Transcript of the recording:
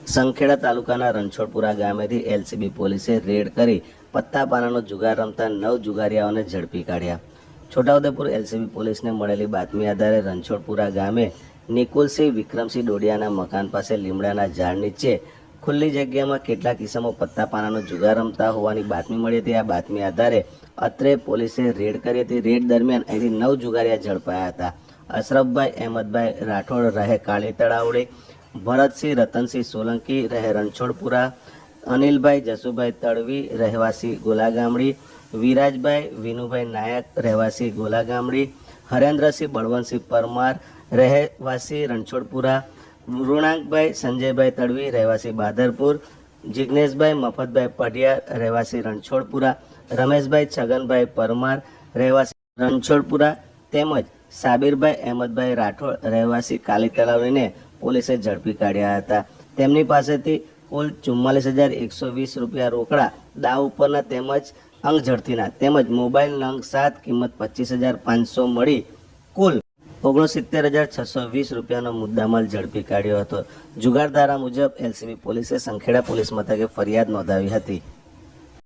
સંખેડા તાલુકાના રણછોડપુરા ગામેથી એલસીબી પોલીસે રેડ કરી પત્તાપાનાનો જુગાર રમતા 9 જુગારીયાઓને ઝડપી કાઢ્યા. છોટાઉદેપુર એલસીબી પોલીસને મળેલી બાતમી આધારે રણછોડપુરા ગામે નિકુલસિંહ વિક્રમસિંહ ડોડિયાના મકાન પાસે લીમડાના ઝાડ નીચે ખુલ્લી જગ્યામાં કેટલાક કિસ્મો પત્તાપાનાનો જુગાર રમતા હોવાની બાતમી મળી હતી. આ બાતમી આધારે અત્રે પોલીસે રેડ કરી હતી. રેડ દરમિયાન અહીંથી 9 જુગારીયા ઝડપાયા હતા. અશરફભાઈ અહેમદભાઈ રાઠોડ રહે કાળી તળાવડી, ભરતસિંહ રતનસિંહ સોલંકી રહે રણછોડપુરા, અનિલભાઈ જસુભાઈ તડવી રહેવાસી ગોલાગામડી, વિરાજભાઈ વિનુભાઈ નાયક રહેવાસી ગોલાગામડી, હરેન્દ્રસિંહ બળવંતસિંહ પરમાર રહેવાસી રણછોડપુરા, મૃણાંકભાઈ સંજયભાઈ તડવી રહેવાસી બાદરપુર, જિગ્નેશભાઈ મફતભાઈ પઢિયાર રહેવાસી રણછોડપુરા, રમેશભાઈ છગનભાઈ પરમાર રહેવાસી રણછોડપુરા તેમજ સાબિરભાઈ અહેમદભાઈ રાઠોડ રહેવાસી કાલી તલાવડીને પોલીસે ઝડપી કાઢ્યા હતા. તેમની પાસેથી કુલ 44,120 રૂપિયા રોકડા, દાવ ઉપરના તેમજ અંગ ઝડતીના તેમજ મોબાઈલ નંગ 7 કિંમત 25,500 મળી કુલ 69,620 રૂપિયાનો મુદ્દામાલ ઝડપી કાઢ્યો હતો. જુગાર ધારા મુજબ એલસીબી પોલીસે સંખેડા પોલીસ મથકે ફરિયાદ નોંધાવી હતી.